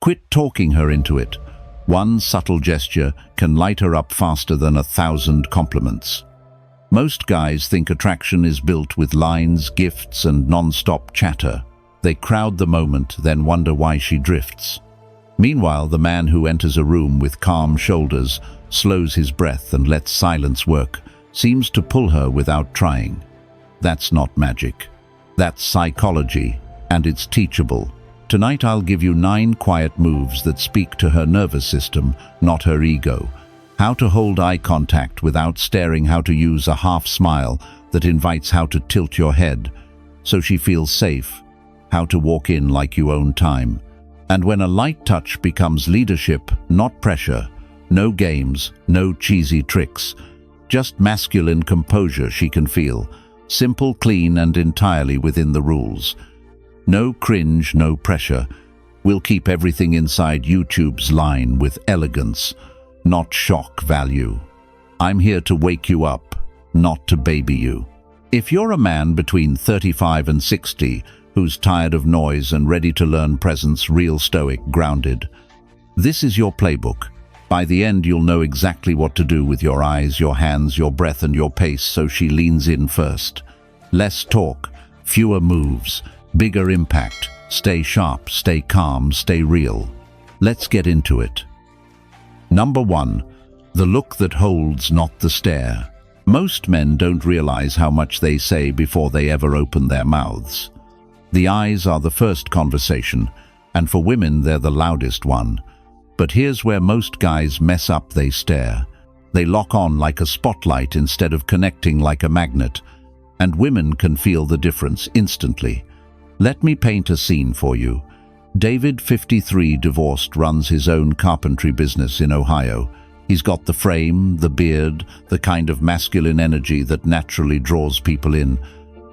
Quit talking her into it. One subtle gesture can light her up faster than 1,000 compliments. Most guys think attraction is built with lines, gifts, and non-stop chatter. They crowd the moment, then wonder why she drifts. Meanwhile, the man who enters a room with calm shoulders, slows his breath and lets silence work, seems to pull her without trying. That's not magic. That's psychology, and it's teachable. Tonight I'll give you 9 quiet moves that speak to her nervous system, not her ego. How to hold eye contact without staring, how to use a half smile that invites, how to tilt your head so she feels safe, how to walk in like you own time. And when a light touch becomes leadership, not pressure, no games, no cheesy tricks, just masculine composure she can feel, simple, clean, and entirely within the rules. No cringe, no pressure. We'll keep everything inside YouTube's line with elegance, not shock value. I'm here to wake you up, not to baby you. If you're a man between 35 and 60 who's tired of noise and ready to learn presence, real, stoic, grounded, this is your playbook. By the end, you'll know exactly what to do with your eyes, your hands, your breath, and your pace, so she leans in first. Less talk, fewer moves, bigger impact. Stay sharp, stay calm, stay real. Let's get into it. Number 1. The look that holds, not the stare. Most men don't realize how much they say before they ever open their mouths. The eyes are the first conversation, and for women they're the loudest one. But here's where most guys mess up: they stare. They lock on like a spotlight instead of connecting like a magnet, and women can feel the difference instantly. Let me paint a scene for you. David, 53, divorced, runs his own carpentry business in Ohio. He's got the frame, the beard, the kind of masculine energy that naturally draws people in.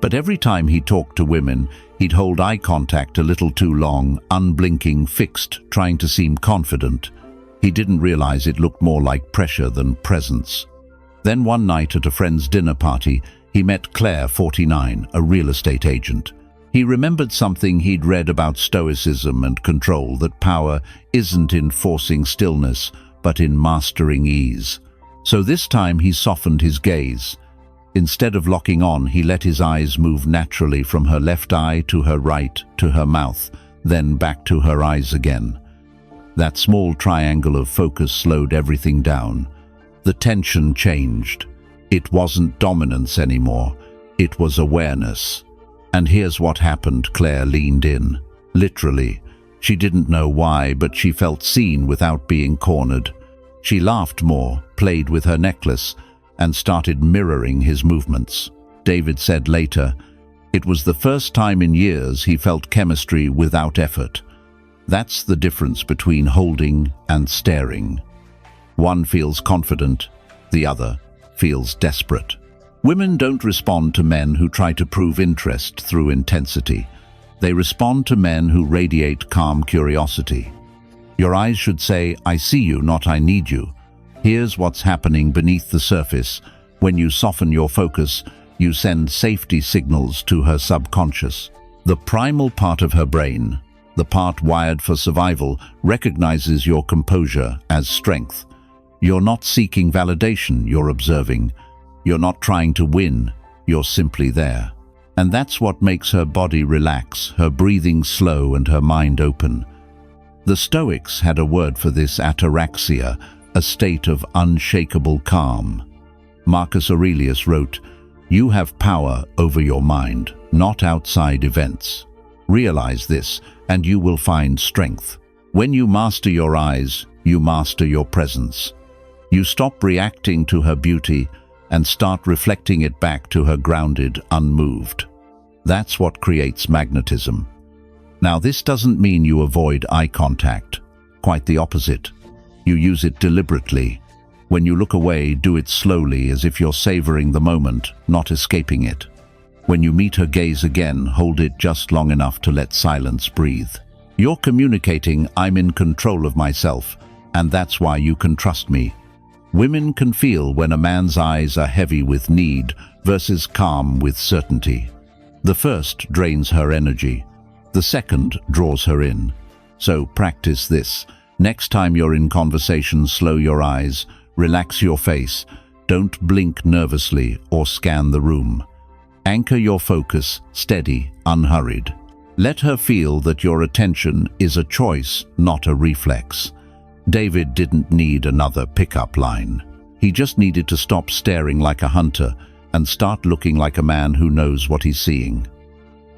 But every time he talked to women, he'd hold eye contact a little too long, unblinking, fixed, trying to seem confident. He didn't realize it looked more like pressure than presence. Then one night at a friend's dinner party, he met Claire, 49, a real estate agent. He remembered something he'd read about Stoicism and control, that power isn't in forcing stillness, but in mastering ease. So this time he softened his gaze. Instead of locking on, he let his eyes move naturally from her left eye to her right, to her mouth, then back to her eyes again. That small triangle of focus slowed everything down. The tension changed. It wasn't dominance anymore. It was awareness. And here's what happened. Claire leaned in. Literally. She didn't know why, but she felt seen without being cornered. She laughed more, played with her necklace, and started mirroring his movements. David said later, it was the first time in years he felt chemistry without effort. That's the difference between holding and staring. One feels confident, the other feels desperate. Women don't respond to men who try to prove interest through intensity. They respond to men who radiate calm curiosity. Your eyes should say, I see you, not I need you. Here's what's happening beneath the surface. When you soften your focus, you send safety signals to her subconscious. The primal part of her brain, the part wired for survival, recognizes your composure as strength. You're not seeking validation, you're observing. You're not trying to win, you're simply there. And that's what makes her body relax, her breathing slow, and her mind open. The Stoics had a word for this: ataraxia, a state of unshakable calm. Marcus Aurelius wrote, "You have power over your mind, not outside events. Realize this, and you will find strength. When you master your eyes, you master your presence. You stop reacting to her beauty and start reflecting it back to her, grounded, unmoved. That's what creates magnetism." Now, this doesn't mean you avoid eye contact. Quite the opposite. You use it deliberately. When you look away, do it slowly, as if you're savoring the moment, not escaping it. When you meet her gaze again, hold it just long enough to let silence breathe. You're communicating, I'm in control of myself, and that's why you can trust me. Women can feel when a man's eyes are heavy with need versus calm with certainty. The first drains her energy. The second draws her in. So practice this. Next time you're in conversation, slow your eyes, relax your face, don't blink nervously or scan the room. Anchor your focus, steady, unhurried. Let her feel that your attention is a choice, not a reflex. David didn't need another pickup line. He just needed to stop staring like a hunter and start looking like a man who knows what he's seeing.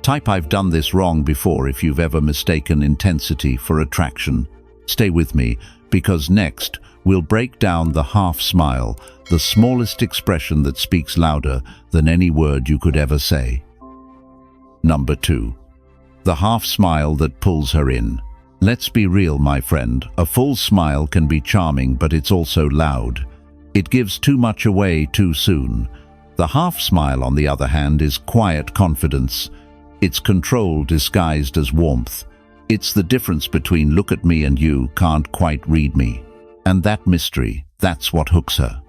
Type "I've done this wrong" before if you've ever mistaken intensity for attraction. Stay with me, because next we'll break down the half smile, the smallest expression that speaks louder than any word you could ever say. Number 2. The half smile that pulls her in. Let's be real, my friend. A full smile can be charming, but it's also loud. It gives too much away too soon. The half smile, on the other hand, is quiet confidence. It's control disguised as warmth. It's the difference between "look at me" and "you can't quite read me." And that mystery, that's what hooks her.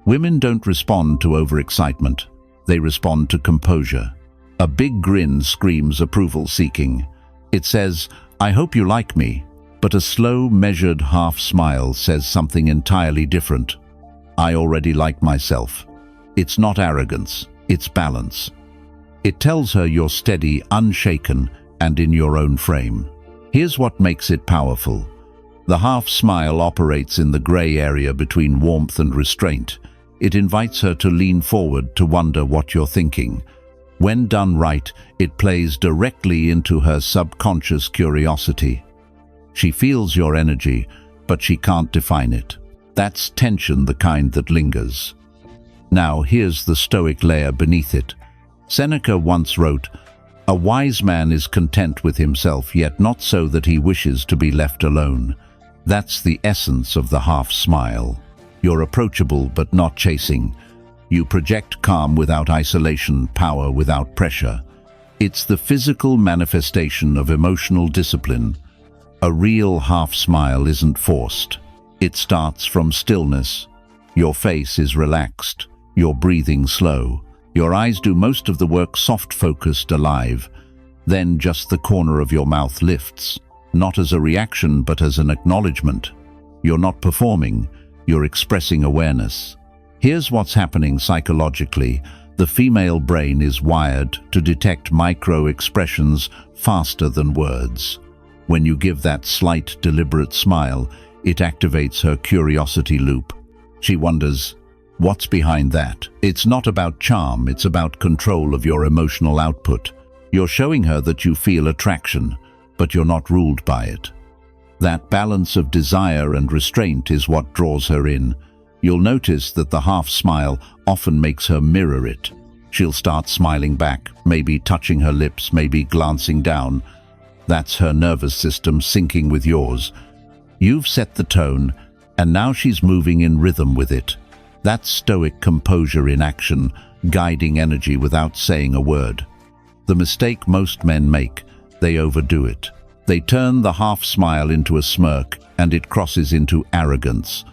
Women don't respond to overexcitement. They respond to composure. A big grin screams approval-seeking. It says, "I hope you like me." But a slow, measured half smile says something entirely different. "I already like myself." It's not arrogance, it's balance. It tells her you're steady, unshaken, and in your own frame. Here's what makes it powerful. The half smile operates in the gray area between warmth and restraint. It invites her to lean forward, to wonder what you're thinking. When done right, it plays directly into her subconscious curiosity. She feels your energy, but she can't define it. That's tension, the kind that lingers. Now, here's the Stoic layer beneath it. Seneca once wrote, "A wise man is content with himself, yet not so that he wishes to be left alone." That's the essence of the half smile. You're approachable but not chasing. You project calm without isolation, power without pressure. It's the physical manifestation of emotional discipline. A real half smile isn't forced. It starts from stillness. Your face is relaxed. You're breathing slow. Your eyes do most of the work, soft-focused, alive. Then just the corner of your mouth lifts, not as a reaction but as an acknowledgement. You're not performing, you're expressing awareness. Here's what's happening psychologically. The female brain is wired to detect micro-expressions faster than words. When you give that slight, deliberate smile, it activates her curiosity loop. She wonders, what's behind that? It's not about charm, it's about control of your emotional output. You're showing her that you feel attraction, but you're not ruled by it. That balance of desire and restraint is what draws her in. You'll notice that the half smile often makes her mirror it. She'll start smiling back, maybe touching her lips, maybe glancing down. That's her nervous system syncing with yours. You've set the tone, and now she's moving in rhythm with it. That's Stoic composure in action, guiding energy without saying a word. The mistake most men make, they overdo it. They turn the half smile into a smirk, and it crosses into arrogance.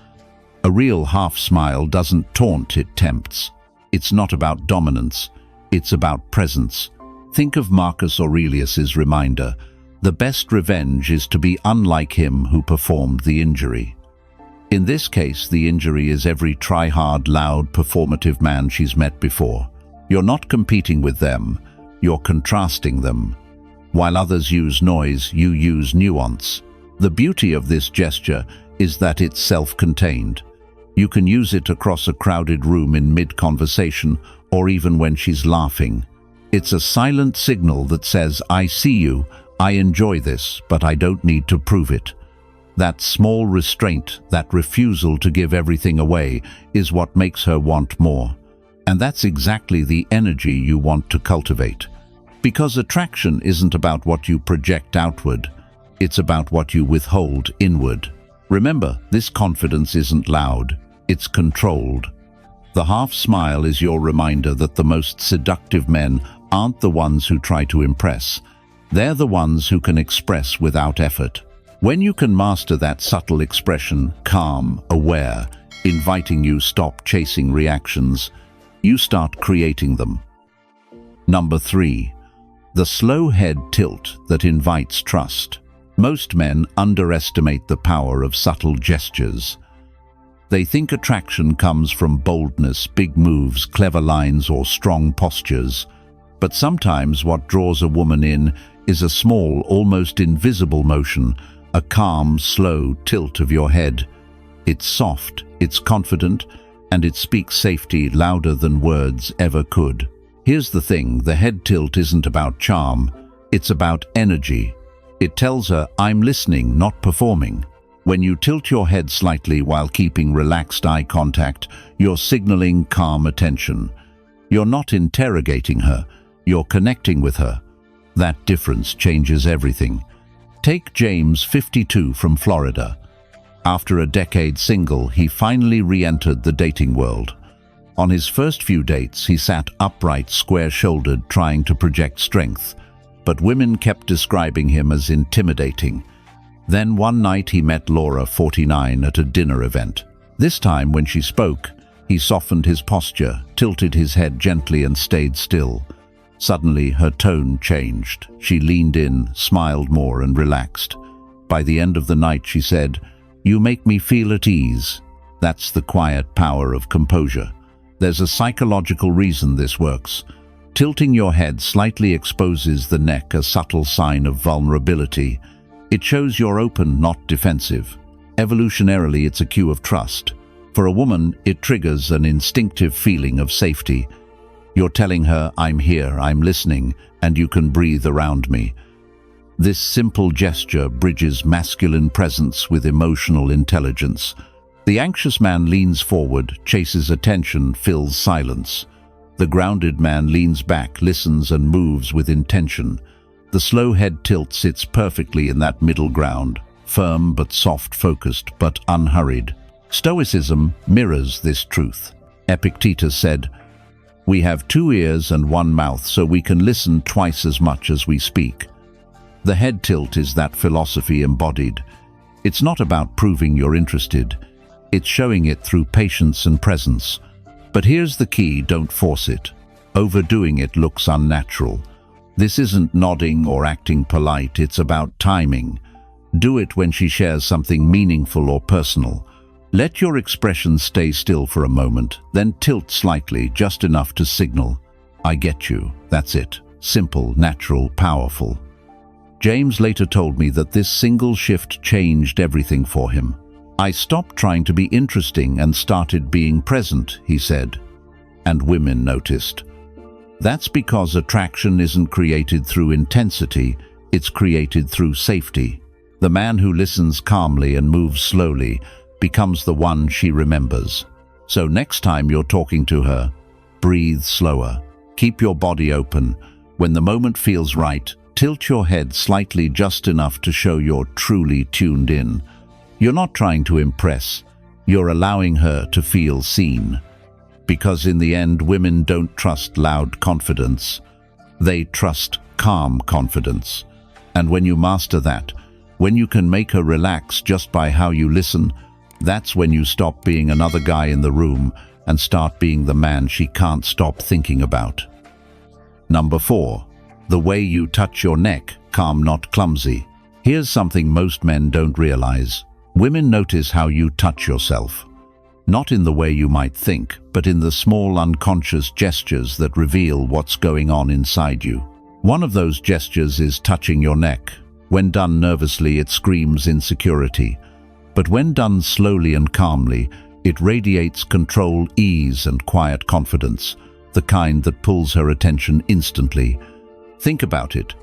A real half smile doesn't taunt, it tempts. It's not about dominance, it's about presence. Think of Marcus Aurelius's reminder, "The best revenge is to be unlike him who performed the injury." In this case, the injury is every try-hard, loud, performative man she's met before. You're not competing with them, you're contrasting them. While others use noise, you use nuance. The beauty of this gesture is that it's self-contained. You can use it across a crowded room in mid-conversation or even when she's laughing. It's a silent signal that says, "I see you, I enjoy this, but I don't need to prove it." That small restraint, that refusal to give everything away, is what makes her want more. And that's exactly the energy you want to cultivate. Because attraction isn't about what you project outward, it's about what you withhold inward. Remember, this confidence isn't loud, it's controlled. The half smile is your reminder that the most seductive men aren't the ones who try to impress. They're the ones who can express without effort. When you can master that subtle expression, calm, aware, inviting you stop chasing reactions, you start creating them. Number 3. The slow head tilt that invites trust. Most men underestimate the power of subtle gestures. They think attraction comes from boldness, big moves, clever lines, or strong postures. But sometimes what draws a woman in is a small, almost invisible motion, a calm, slow tilt of your head. It's soft, it's confident, and it speaks safety louder than words ever could. Here's the thing, the head tilt isn't about charm, it's about energy. It tells her, I'm listening, not performing. When you tilt your head slightly while keeping relaxed eye contact, you're signaling calm attention. You're not interrogating her, you're connecting with her. That difference changes everything. Take James, 52, from Florida. After a decade single, he finally re-entered the dating world. On his first few dates, he sat upright, square-shouldered, trying to project strength. But women kept describing him as intimidating. Then one night he met Laura, 49, at a dinner event. This time, when she spoke, he softened his posture, tilted his head gently and stayed still. Suddenly, her tone changed. She leaned in, smiled more and relaxed. By the end of the night, she said, "You make me feel at ease." That's the quiet power of composure. There's a psychological reason this works. Tilting your head slightly exposes the neck, a subtle sign of vulnerability. It shows you're open, not defensive. Evolutionarily, it's a cue of trust. For a woman, it triggers an instinctive feeling of safety. You're telling her, I'm here, I'm listening, and you can breathe around me. This simple gesture bridges masculine presence with emotional intelligence. The anxious man leans forward, chases attention, fills silence. The grounded man leans back, listens, and moves with intention. The slow head tilt sits perfectly in that middle ground, firm but soft, focused but unhurried. Stoicism mirrors this truth. Epictetus said, "We have 2 ears and 1 mouth, so we can listen twice as much as we speak." The head tilt is that philosophy embodied. It's not about proving you're interested. It's showing it through patience and presence. But here's the key, don't force it. Overdoing it looks unnatural. This isn't nodding or acting polite, it's about timing. Do it when she shares something meaningful or personal. Let your expression stay still for a moment, then tilt slightly, just enough to signal, "I get you." That's it. Simple, natural, powerful. James later told me that this single shift changed everything for him. "I stopped trying to be interesting and started being present," he said. And women noticed. That's because attraction isn't created through intensity, it's created through safety. The man who listens calmly and moves slowly becomes the one she remembers. So next time you're talking to her, breathe slower. Keep your body open. When the moment feels right, tilt your head slightly, just enough to show you're truly tuned in. You're not trying to impress, you're allowing her to feel seen. Because in the end, women don't trust loud confidence. They trust calm confidence. And when you master that, when you can make her relax just by how you listen, that's when you stop being another guy in the room and start being the man she can't stop thinking about. Number 4. The way you touch your neck, calm not clumsy. Here's something most men don't realize. Women notice how you touch yourself. Not in the way you might think, but in the small unconscious gestures that reveal what's going on inside you. One of those gestures is touching your neck. When done nervously, it screams insecurity. But when done slowly and calmly, it radiates control, ease, and quiet confidence, the kind that pulls her attention instantly. Think about it.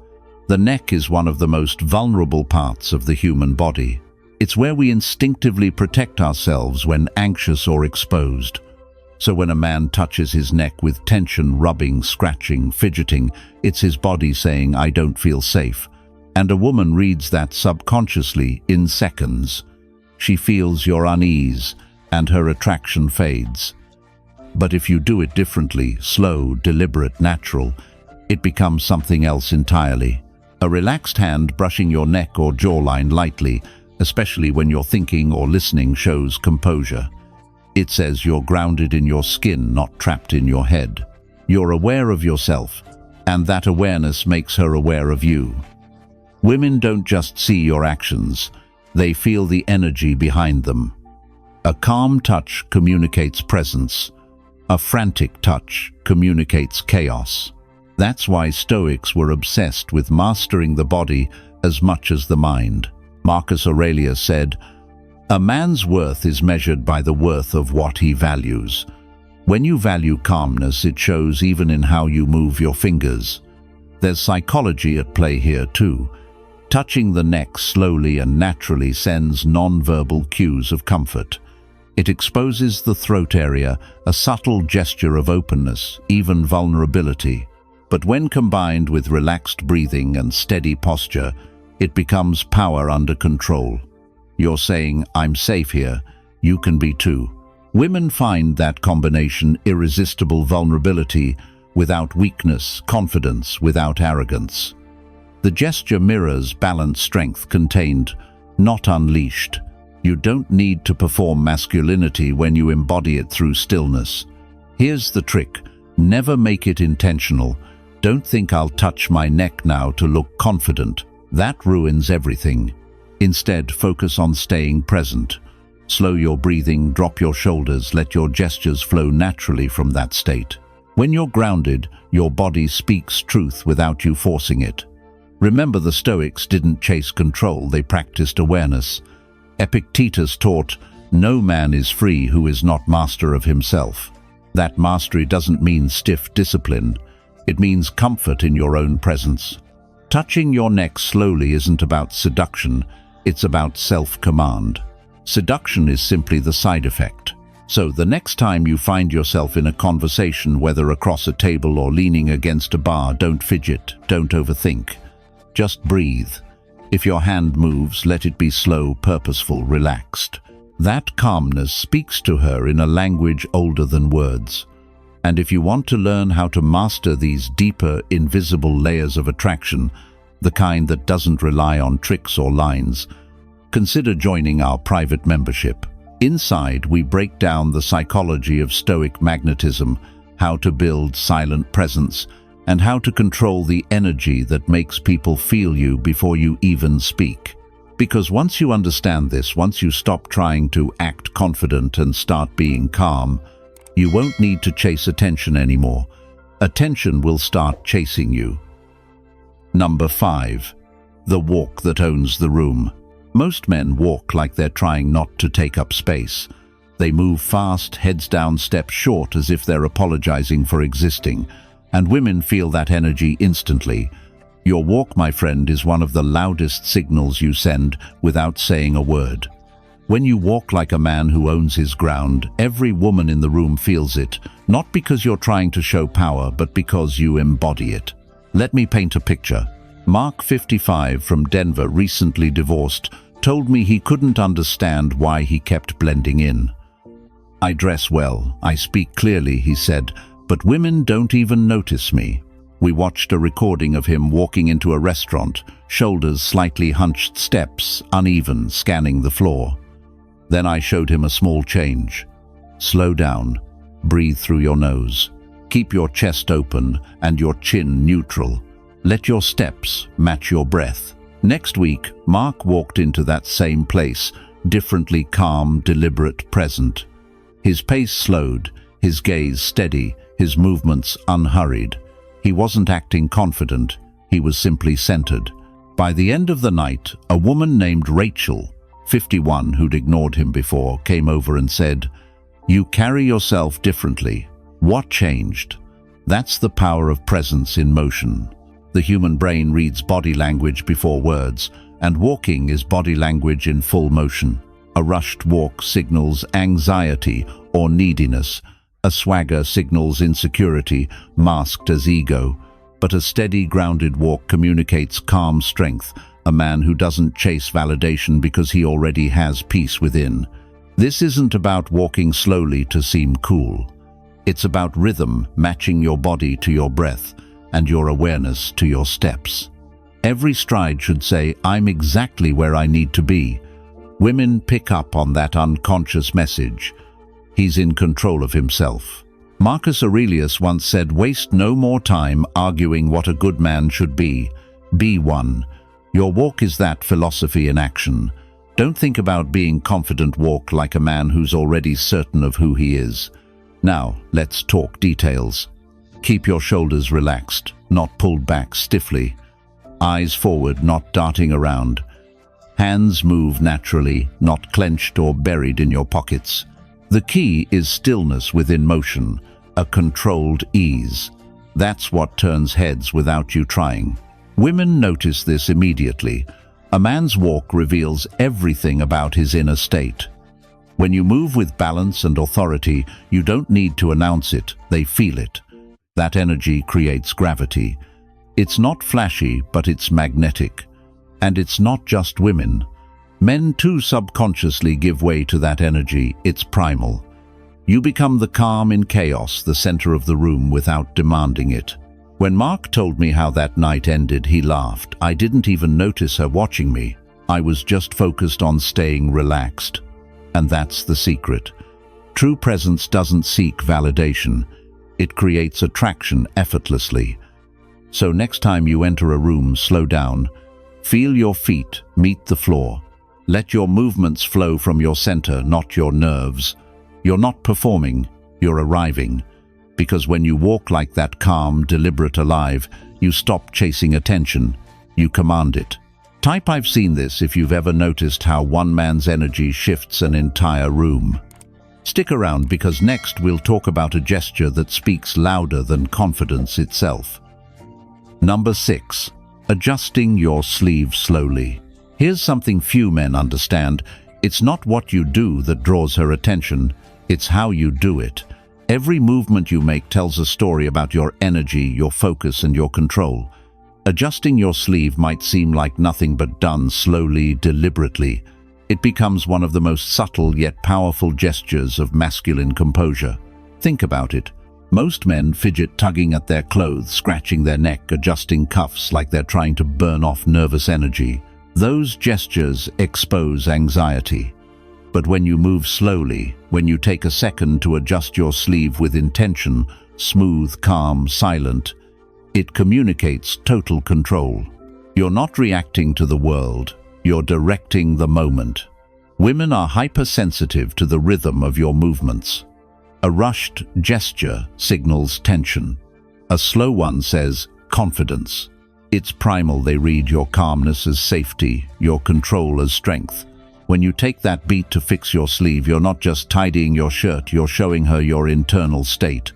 The neck is one of the most vulnerable parts of the human body. It's where we instinctively protect ourselves when anxious or exposed. So when a man touches his neck with tension, rubbing, scratching, fidgeting, it's his body saying, "I don't feel safe." And a woman reads that subconsciously in seconds. She feels your unease, and her attraction fades. But if you do it differently, slow, deliberate, natural, it becomes something else entirely. A relaxed hand brushing your neck or jawline lightly, especially when you're thinking or listening, shows composure. It says you're grounded in your skin, not trapped in your head. You're aware of yourself, and that awareness makes her aware of you. Women don't just see your actions, they feel the energy behind them. A calm touch communicates presence. A frantic touch communicates chaos. That's why Stoics were obsessed with mastering the body as much as the mind. Marcus Aurelius said, "A man's worth is measured by the worth of what he values." When you value calmness, it shows even in how you move your fingers. There's psychology at play here too. Touching the neck slowly and naturally sends non-verbal cues of comfort. It exposes the throat area, a subtle gesture of openness, even vulnerability. But when combined with relaxed breathing and steady posture, it becomes power under control. You're saying, "I'm safe here, you can be too." Women find that combination irresistible: vulnerability without weakness, confidence without arrogance. The gesture mirrors balanced strength contained, not unleashed. You don't need to perform masculinity when you embody it through stillness. Here's the trick: never make it intentional. Don't think, "I'll touch my neck now to look confident." That ruins everything. Instead, focus on staying present. Slow your breathing, drop your shoulders, let your gestures flow naturally from that state. When you're grounded, your body speaks truth without you forcing it. Remember, the Stoics didn't chase control, they practiced awareness. Epictetus taught, "No man is free who is not master of himself." That mastery doesn't mean stiff discipline. It means comfort in your own presence. Touching your neck slowly isn't about seduction, it's about self-command. Seduction is simply the side effect. So the next time you find yourself in a conversation, whether across a table or leaning against a bar, don't fidget, don't overthink. Just breathe. If your hand moves, let it be slow, purposeful, relaxed. That calmness speaks to her in a language older than words. And if you want to learn how to master these deeper, invisible layers of attraction, the kind that doesn't rely on tricks or lines, consider joining our private membership. Inside, we break down the psychology of Stoic magnetism, how to build silent presence, and how to control the energy that makes people feel you before you even speak. Because once you understand this, once you stop trying to act confident and start being calm, you won't need to chase attention anymore. Attention will start chasing you. Number 5. The walk that owns the room. Most men walk like they're trying not to take up space. They move fast, heads down, steps short, as if they're apologizing for existing. And women feel that energy instantly. Your walk, my friend, is one of the loudest signals you send without saying a word. When you walk like a man who owns his ground, every woman in the room feels it, not because you're trying to show power, but because you embody it. Let me paint a picture. Mark, 55, from Denver, recently divorced, told me he couldn't understand why he kept blending in. "I dress well, I speak clearly," he said, "but women don't even notice me." We watched a recording of him walking into a restaurant, shoulders slightly hunched, steps uneven, scanning the floor. Then I showed him a small change. Slow down, breathe through your nose. Keep your chest open and your chin neutral. Let your steps match your breath. Next week, Mark walked into that same place, differently calm, deliberate, present. His pace slowed, his gaze steady, his movements unhurried. He wasn't acting confident, he was simply centered. By the end of the night, a woman named Rachel, 51, who'd ignored him before, came over and said, "You carry yourself differently. What changed?" That's the power of presence in motion. The human brain reads body language before words, and walking is body language in full motion. A rushed walk signals anxiety or neediness. A swagger signals insecurity, masked as ego. But a steady, grounded walk communicates calm strength, a man who doesn't chase validation because he already has peace within. This isn't about walking slowly to seem cool. It's about rhythm, matching your body to your breath, and your awareness to your steps. Every stride should say, "I'm exactly where I need to be." Women pick up on that unconscious message. He's in control of himself. Marcus Aurelius once said, "Waste no more time arguing what a good man should be. Be one." Your walk is that philosophy in action. Don't think about being confident, walk like a man who's already certain of who he is. Now, let's talk details. Keep your shoulders relaxed, not pulled back stiffly. Eyes forward, not darting around. Hands move naturally, not clenched or buried in your pockets. The key is stillness within motion, a controlled ease. That's what turns heads without you trying. Women notice this immediately. A man's walk reveals everything about his inner state. When you move with balance and authority, you don't need to announce it, they feel it. That energy creates gravity. It's not flashy, but it's magnetic. And it's not just women. Men too subconsciously give way to that energy. It's primal. You become the calm in chaos, the center of the room without demanding it. When Mark told me how that night ended, he laughed. I didn't even notice her watching me. I was just focused on staying relaxed. And that's the secret. True presence doesn't seek validation. It creates attraction effortlessly. So next time you enter a room, slow down. Feel your feet meet the floor. Let your movements flow from your center, not your nerves. You're not performing, you're arriving. Because when you walk like that, calm, deliberate, alive, you stop chasing attention, you command it. Type I've seen this if you've ever noticed how one man's energy shifts an entire room. Stick around because next we'll talk about a gesture that speaks louder than confidence itself. Number 6. Adjusting your sleeve slowly. Here's something few men understand. It's not what you do that draws her attention, it's how you do it. Every movement you make tells a story about your energy, your focus, and your control. Adjusting your sleeve might seem like nothing, but done slowly, deliberately, it becomes one of the most subtle yet powerful gestures of masculine composure. Think about it. Most men fidget, tugging at their clothes, scratching their neck, adjusting cuffs like they're trying to burn off nervous energy. Those gestures expose anxiety. But when you move slowly, when you take a second to adjust your sleeve with intention, smooth, calm, silent, it communicates total control. You're not reacting to the world, you're directing the moment. Women are hypersensitive to the rhythm of your movements. A rushed gesture signals tension. A slow one says confidence. It's primal. They read your calmness as safety, your control as strength. When you take that beat to fix your sleeve, you're not just tidying your shirt, you're showing her your internal state.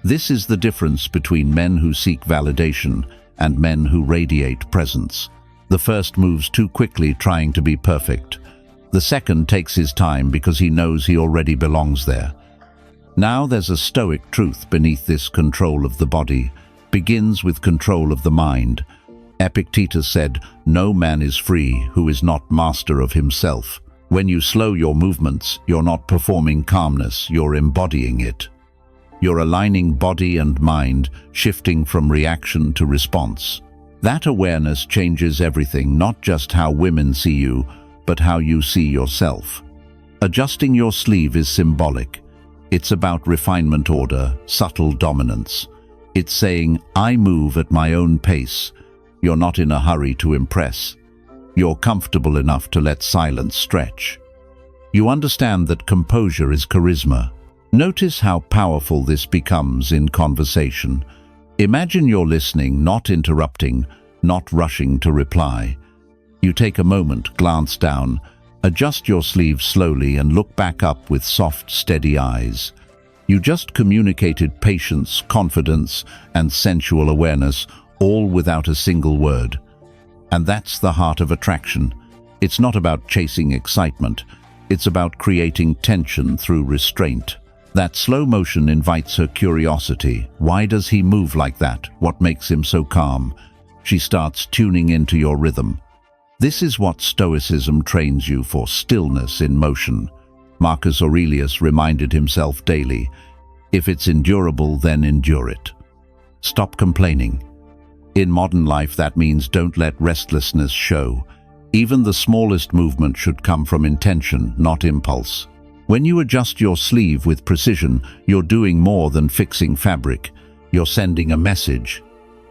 This is the difference between men who seek validation and men who radiate presence. The first moves too quickly, trying to be perfect. The second takes his time because he knows he already belongs there. Now there's a Stoic truth beneath this control of the body. Begins with control of the mind. Epictetus said, "No man is free who is not master of himself." When you slow your movements, you're not performing calmness, you're embodying it. You're aligning body and mind, shifting from reaction to response. That awareness changes everything, not just how women see you, but how you see yourself. Adjusting your sleeve is symbolic. It's about refinement, order, subtle dominance. It's saying, I move at my own pace. You're not in a hurry to impress. You're comfortable enough to let silence stretch. You understand that composure is charisma. Notice how powerful this becomes in conversation. Imagine you're listening, not interrupting, not rushing to reply. You take a moment, glance down, adjust your sleeve slowly and look back up with soft, steady eyes. You just communicated patience, confidence, and sensual awareness, all without a single word. And that's the heart of attraction. It's not about chasing excitement. It's about creating tension through restraint. That slow motion invites her curiosity. Why does he move like that? What makes him so calm? She starts tuning into your rhythm. This is what Stoicism trains you for: stillness in motion. Marcus Aurelius reminded himself daily, if it's endurable, then endure it. Stop complaining. In modern life, that means don't let restlessness show. Even the smallest movement should come from intention, not impulse. When you adjust your sleeve with precision, you're doing more than fixing fabric. You're sending a message.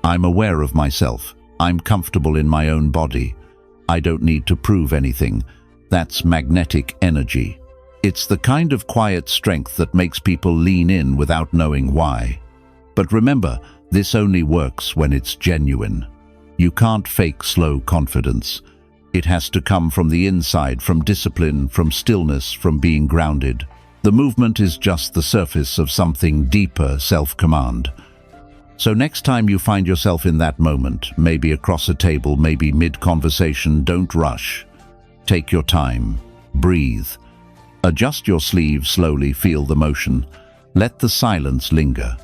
I'm aware of myself. I'm comfortable in my own body. I don't need to prove anything. That's magnetic energy. It's the kind of quiet strength that makes people lean in without knowing why. But remember, this only works when it's genuine. You can't fake slow confidence. It has to come from the inside, from discipline, from stillness, from being grounded. The movement is just the surface of something deeper, self-command. So next time you find yourself in that moment, maybe across a table, maybe mid-conversation, don't rush. Take your time. Breathe. Adjust your sleeve slowly, feel the motion. Let the silence linger.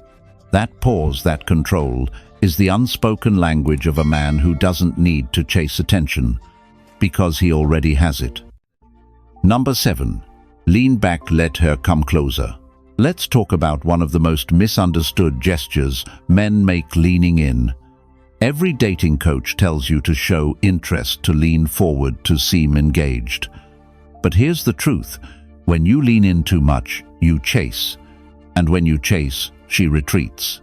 That pause, that control, is the unspoken language of a man who doesn't need to chase attention, because he already has it. Number 7. Lean back, let her come closer. Let's talk about one of the most misunderstood gestures men make: leaning in. Every dating coach tells you to show interest, to lean forward, to seem engaged. But here's the truth. When you lean in too much, you chase. And when you chase, she retreats.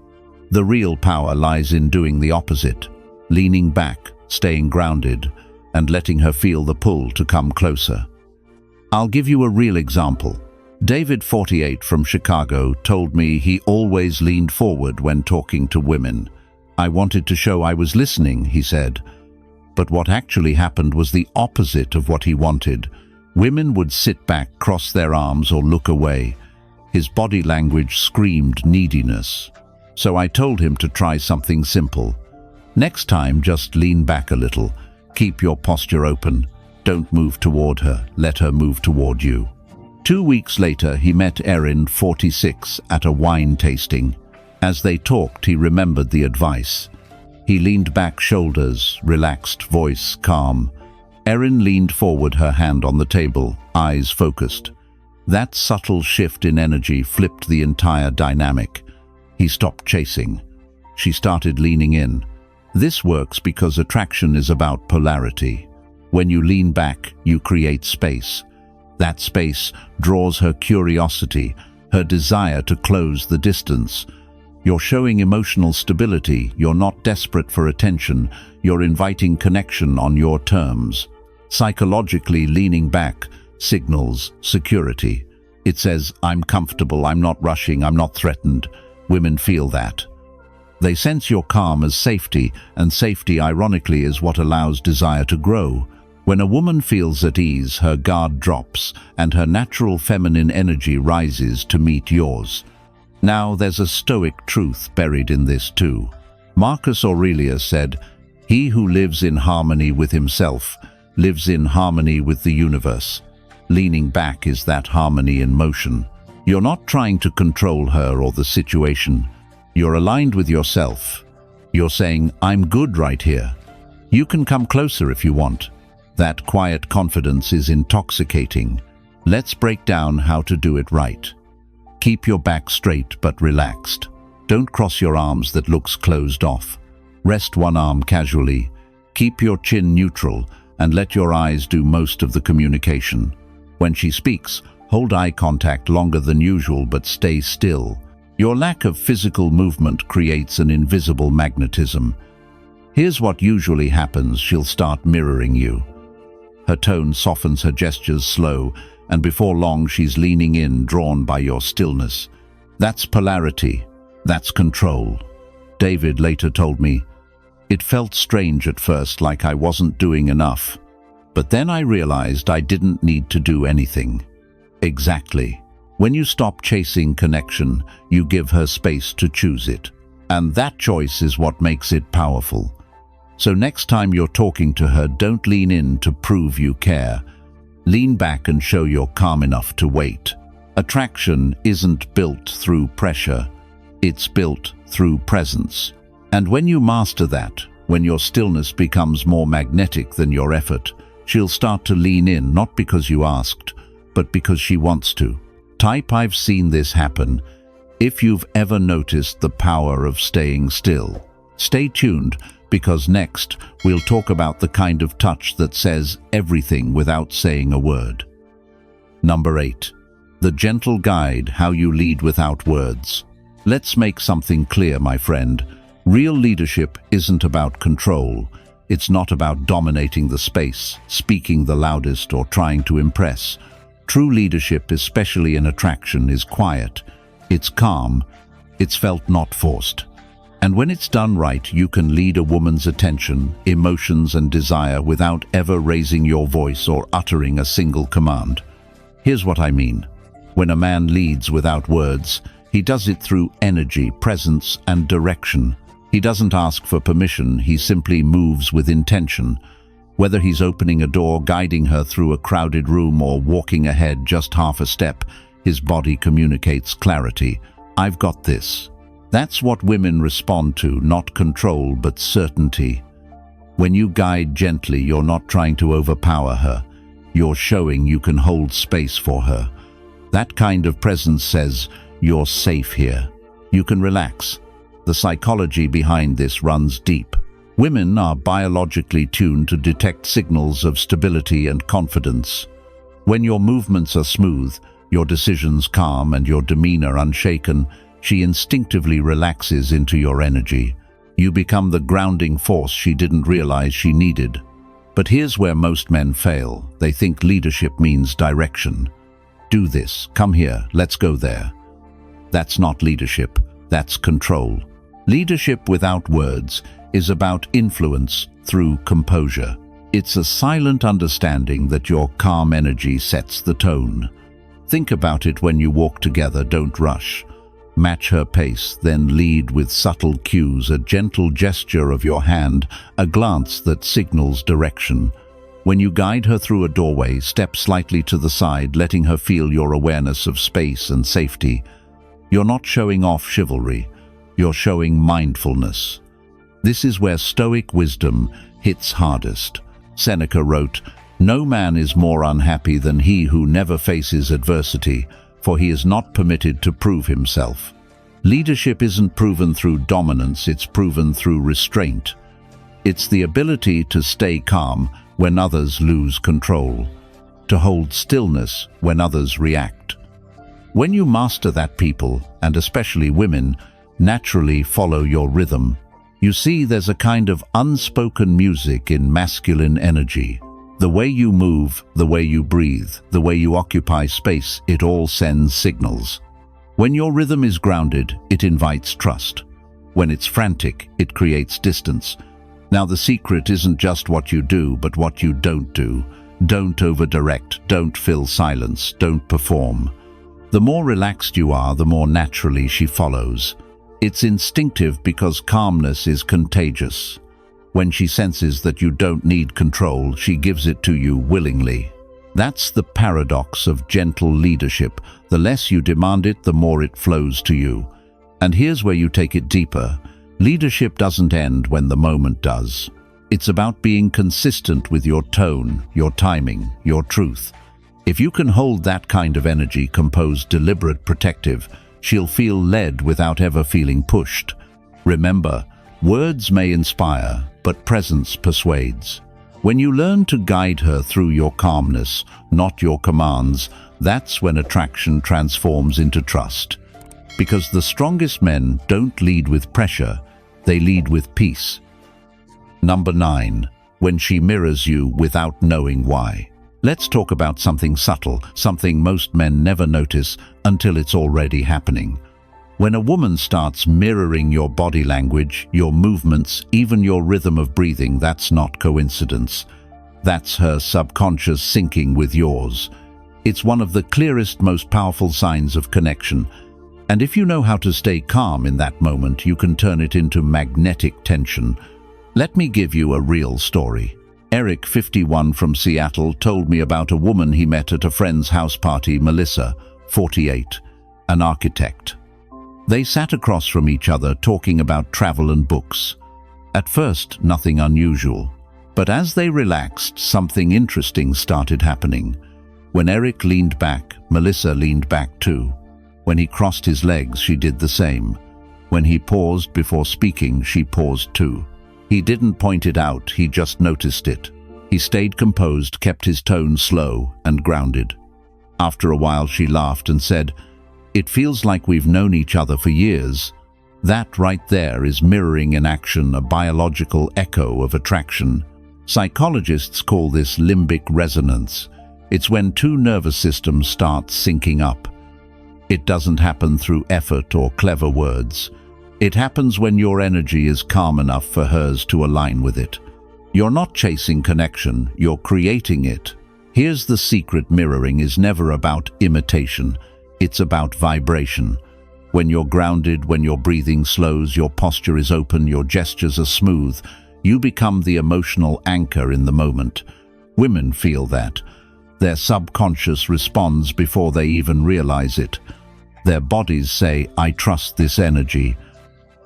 The real power lies in doing the opposite, leaning back, staying grounded, and letting her feel the pull to come closer. I'll give you a real example. David, 48, from Chicago, told me he always leaned forward when talking to women. I wanted to show I was listening, he said. But what actually happened was the opposite of what he wanted. Women would sit back, cross their arms, or look away. His body language screamed neediness. So I told him to try something simple. Next time, just lean back a little. Keep your posture open. Don't move toward her. Let her move toward you. 2 weeks later, he met Erin, 46, at a wine tasting. As they talked, he remembered the advice. He leaned back, shoulders relaxed, voice calm. Erin leaned forward, her hand on the table, eyes focused. That subtle shift in energy flipped the entire dynamic. He stopped chasing. She started leaning in. This works because attraction is about polarity. When you lean back, you create space. That space draws her curiosity, her desire to close the distance. You're showing emotional stability. You're not desperate for attention. You're inviting connection on your terms. Psychologically, leaning back signals security. It says, I'm comfortable, I'm not rushing, I'm not threatened. Women feel that. They sense your calm as safety, and safety, ironically, is what allows desire to grow. When a woman feels at ease, her guard drops, and her natural feminine energy rises to meet yours. Now, there's a Stoic truth buried in this too. Marcus Aurelius said, "He who lives in harmony with himself lives in harmony with the universe." Leaning back is that harmony in motion. You're not trying to control her or the situation. You're aligned with yourself. You're saying, I'm good right here. You can come closer if you want. That quiet confidence is intoxicating. Let's break down how to do it right. Keep your back straight but relaxed. Don't cross your arms that looks closed off. Rest one arm casually. Keep your chin neutral and let your eyes do most of the communication. When she speaks, hold eye contact longer than usual but stay still. Your lack of physical movement creates an invisible magnetism. Here's what usually happens: she'll start mirroring you. Her tone softens, her gestures slow, and before long she's leaning in, drawn by your stillness. That's polarity. That's control. David later told me, "It felt strange at first, like I wasn't doing enough. But then I realized I didn't need to do anything." Exactly. When you stop chasing connection, you give her space to choose it. And that choice is what makes it powerful. So next time you're talking to her, don't lean in to prove you care. Lean back and show you're calm enough to wait. Attraction isn't built through pressure. It's built through presence. And when you master that, when your stillness becomes more magnetic than your effort, she'll start to lean in, not because you asked, but because she wants to. Type "I've seen this happen" if you've ever noticed the power of staying still. Stay tuned, because next we'll talk about the kind of touch that says everything without saying a word. Number 8. The gentle guide: how you lead without words. Let's make something clear, my friend. Real leadership isn't about control. It's not about dominating the space, speaking the loudest, or trying to impress. True leadership, especially in attraction, is quiet. It's calm. It's felt, not forced. And when it's done right, you can lead a woman's attention, emotions, and desire without ever raising your voice or uttering a single command. Here's what I mean. When a man leads without words, he does it through energy, presence, and direction. He doesn't ask for permission, he simply moves with intention. Whether he's opening a door, guiding her through a crowded room, or walking ahead just half a step, his body communicates clarity. I've got this. That's what women respond to, not control, but certainty. When you guide gently, you're not trying to overpower her. You're showing you can hold space for her. That kind of presence says, you're safe here. You can relax. The psychology behind this runs deep. Women are biologically tuned to detect signals of stability and confidence. When your movements are smooth, your decisions calm, and your demeanor unshaken, she instinctively relaxes into your energy. You become the grounding force she didn't realize she needed. But here's where most men fail. They think leadership means direction. Do this, come here, let's go there. That's not leadership, that's control. Leadership without words is about influence through composure. It's a silent understanding that your calm energy sets the tone. Think about it when you walk together, don't rush. Match her pace, then lead with subtle cues, a gentle gesture of your hand, a glance that signals direction. When you guide her through a doorway, step slightly to the side, letting her feel your awareness of space and safety. You're not showing off chivalry, you're showing mindfulness. This is where Stoic wisdom hits hardest. Seneca wrote, "No man is more unhappy than he who never faces adversity, for he is not permitted to prove himself." Leadership isn't proven through dominance, it's proven through restraint. It's the ability to stay calm when others lose control, to hold stillness when others react. When you master that, people, and especially women, naturally follow your rhythm. You see, there's a kind of unspoken music in masculine energy. The way you move, the way you breathe, the way you occupy space, it all sends signals. When your rhythm is grounded, it invites trust. When it's frantic, it creates distance. Now, the secret isn't just what you do, but what you don't do. Don't overdirect, don't fill silence, don't perform. The more relaxed you are, the more naturally she follows. It's instinctive because calmness is contagious. When she senses that you don't need control, she gives it to you willingly. That's the paradox of gentle leadership. The less you demand it, the more it flows to you. And here's where you take it deeper. Leadership doesn't end when the moment does. It's about being consistent with your tone, your timing, your truth. If you can hold that kind of energy, composed, deliberate, protective, she'll feel led without ever feeling pushed. Remember, words may inspire, but presence persuades. When you learn to guide her through your calmness, not your commands, that's when attraction transforms into trust. Because the strongest men don't lead with pressure, they lead with peace. Number 9. When she mirrors you without knowing why. Let's talk about something subtle, something most men never notice until it's already happening. When a woman starts mirroring your body language, your movements, even your rhythm of breathing, that's not coincidence. That's her subconscious syncing with yours. It's one of the clearest, most powerful signs of connection. And if you know how to stay calm in that moment, you can turn it into magnetic tension. Let me give you a real story. Eric, 51, from Seattle, told me about a woman he met at a friend's house party, Melissa, 48, an architect. They sat across from each other talking about travel and books. At first, nothing unusual. But as they relaxed, something interesting started happening. When Eric leaned back, Melissa leaned back too. When he crossed his legs, she did the same. When he paused before speaking, she paused too. He didn't point it out, he just noticed it. He stayed composed, kept his tone slow and grounded. After a while, she laughed and said, "It feels like we've known each other for years." That right there is mirroring in action, a biological echo of attraction. Psychologists call this limbic resonance. It's when two nervous systems start syncing up. It doesn't happen through effort or clever words. It happens when your energy is calm enough for hers to align with it. You're not chasing connection, you're creating it. Here's the secret: mirroring is never about imitation. It's about vibration. When you're grounded, when your breathing slows, your posture is open, your gestures are smooth, you become the emotional anchor in the moment. Women feel that. Their subconscious responds before they even realize it. Their bodies say, "I trust this energy."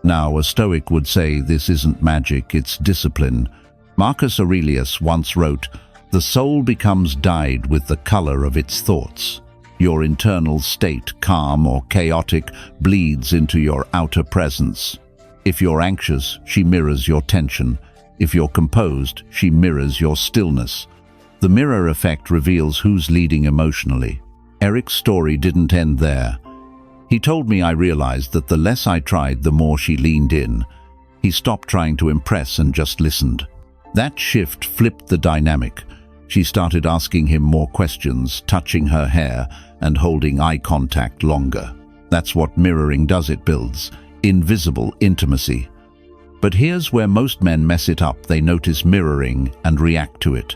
Now, a Stoic would say this isn't magic, it's discipline. Marcus Aurelius once wrote, "The soul becomes dyed with the color of its thoughts." Your internal state, calm or chaotic, bleeds into your outer presence. If you're anxious, she mirrors your tension. If you're composed, she mirrors your stillness. The mirror effect reveals who's leading emotionally. Eric's story didn't end there. He told me I realized that the less I tried, the more she leaned in. He stopped trying to impress and just listened. That shift flipped the dynamic. She started asking him more questions, touching her hair, and holding eye contact longer. That's what mirroring does, it builds invisible intimacy. But here's where most men mess it up. They notice mirroring and react to it.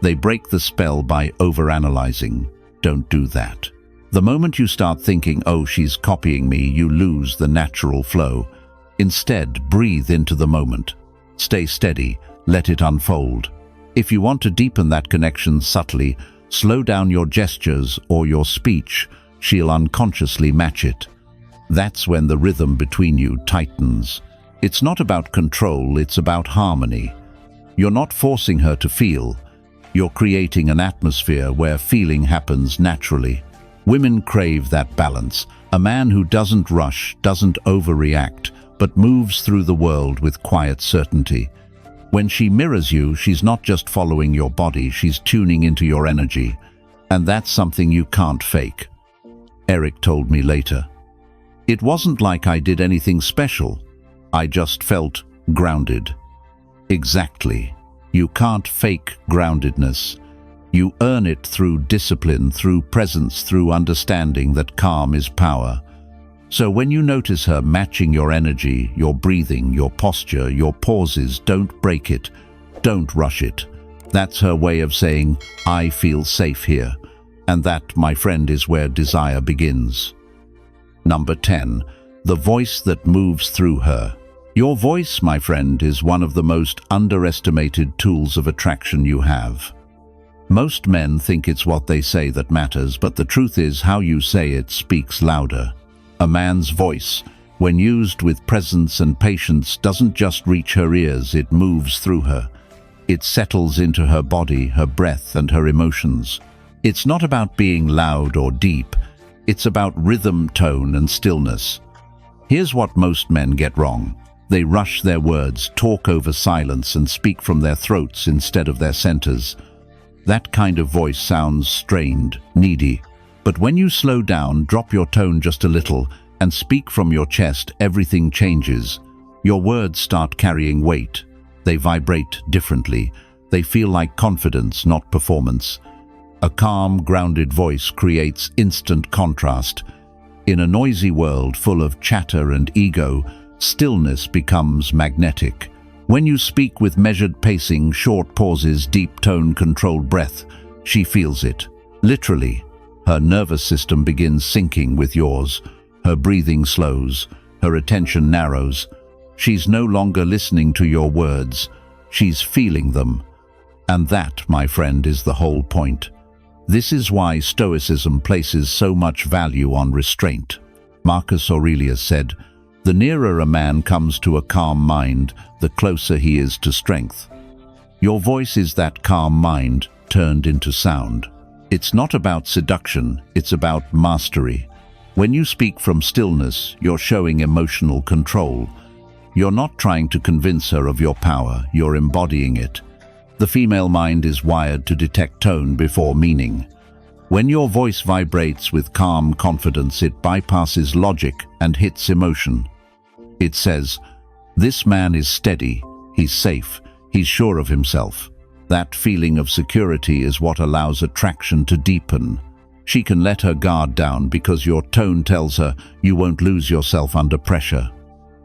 They break the spell by overanalyzing. Don't do that. The moment you start thinking, "Oh, she's copying me," you lose the natural flow. Instead, breathe into the moment. Stay steady, let it unfold. If you want to deepen that connection subtly, slow down your gestures or your speech. She'll unconsciously match it. That's when the rhythm between you tightens. It's not about control, it's about harmony. You're not forcing her to feel. You're creating an atmosphere where feeling happens naturally. Women crave that balance. A man who doesn't rush, doesn't overreact, but moves through the world with quiet certainty. When she mirrors you, she's not just following your body, she's tuning into your energy. And that's something you can't fake. Eric told me later. It wasn't like I did anything special. I just felt grounded. Exactly. You can't fake groundedness. You earn it through discipline, through presence, through understanding that calm is power. So when you notice her matching your energy, your breathing, your posture, your pauses, don't break it. Don't rush it. That's her way of saying, "I feel safe here." And that, my friend, is where desire begins. Number 10. The voice that moves through her. Your voice, my friend, is one of the most underestimated tools of attraction you have. Most men think it's what they say that matters, but the truth is how you say it speaks louder. A man's voice, when used with presence and patience, doesn't just reach her ears, it moves through her. It settles into her body, her breath, and her emotions. It's not about being loud or deep. It's about rhythm, tone, and stillness. Here's what most men get wrong. They rush their words, talk over silence, and speak from their throats instead of their centers. That kind of voice sounds strained, needy. But when you slow down, drop your tone just a little, and speak from your chest, everything changes. Your words start carrying weight. They vibrate differently. They feel like confidence, not performance. A calm, grounded voice creates instant contrast. In a noisy world full of chatter and ego, stillness becomes magnetic. When you speak with measured pacing, short pauses, deep tone, controlled breath, she feels it. Literally, her nervous system begins syncing with yours. Her breathing slows, her attention narrows. She's no longer listening to your words, she's feeling them. And that, my friend, is the whole point. This is why Stoicism places so much value on restraint. Marcus Aurelius said, "The nearer a man comes to a calm mind, the closer he is to strength." Your voice is that calm mind turned into sound. It's not about seduction, it's about mastery. When you speak from stillness, you're showing emotional control. You're not trying to convince her of your power, you're embodying it. The female mind is wired to detect tone before meaning. When your voice vibrates with calm confidence, it bypasses logic and hits emotion. It says, "This man is steady, he's safe, he's sure of himself." That feeling of security is what allows attraction to deepen. She can let her guard down because your tone tells her you won't lose yourself under pressure.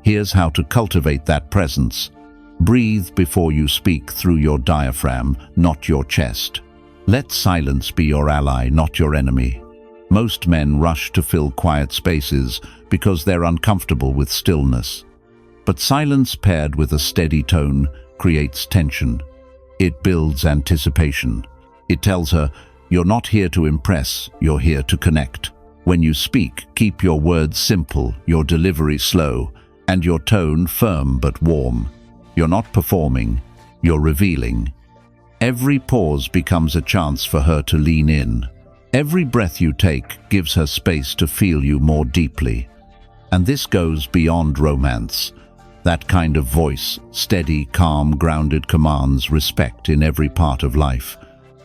Here's how to cultivate that presence. Breathe before you speak through your diaphragm, not your chest. Let silence be your ally, not your enemy. Most men rush to fill quiet spaces because they're uncomfortable with stillness. But silence paired with a steady tone creates tension. It builds anticipation. It tells her, you're not here to impress, you're here to connect. When you speak, keep your words simple, your delivery slow, and your tone firm but warm. You're not performing, you're revealing. Every pause becomes a chance for her to lean in. Every breath you take gives her space to feel you more deeply. And this goes beyond romance. That kind of voice, steady, calm, grounded, commands respect in every part of life.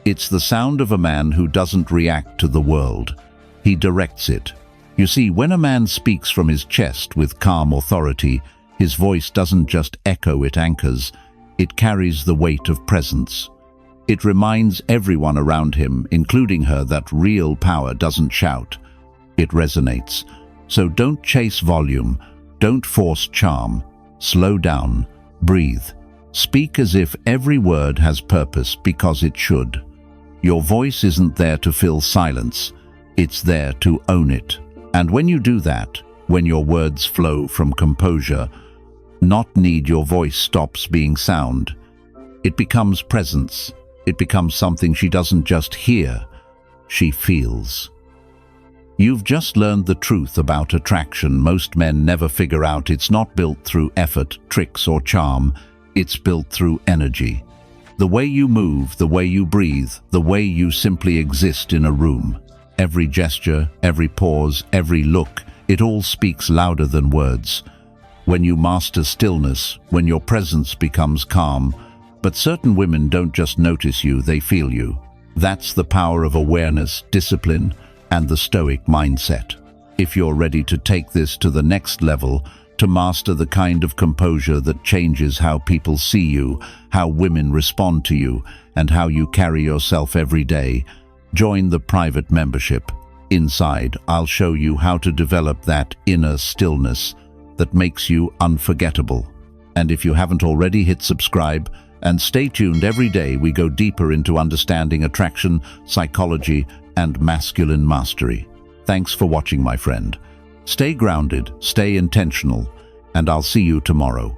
It's the sound of a man who doesn't react to the world. He directs it. You see, when a man speaks from his chest with calm authority, his voice doesn't just echo, it anchors. It carries the weight of presence. It reminds everyone around him, including her, that real power doesn't shout. It resonates. So don't chase volume. Don't force charm. Slow down. Breathe. Speak as if every word has purpose, because it should. Your voice isn't there to fill silence. It's there to own it. And when you do that, when your words flow from composure, not need, your voice stops being sound. It becomes presence. It becomes something she doesn't just hear, she feels. You've just learned the truth about attraction most men never figure out. It's not built through effort, tricks, or charm. It's built through energy. The way you move, the way you breathe, the way you simply exist in a room. Every gesture, every pause, every look, it all speaks louder than words. When you master stillness, when your presence becomes calm, but certain women don't just notice you, they feel you. That's the power of awareness, discipline, and the Stoic mindset. If you're ready to take this to the next level, to master the kind of composure that changes how people see you, how women respond to you, and how you carry yourself every day, join the private membership. Inside, I'll show you how to develop that inner stillness that makes you unforgettable. And if you haven't already, hit subscribe and stay tuned. Every day we go deeper into understanding attraction, psychology, and masculine mastery. Thanks for watching, my friend. Stay grounded, stay intentional, and I'll see you tomorrow.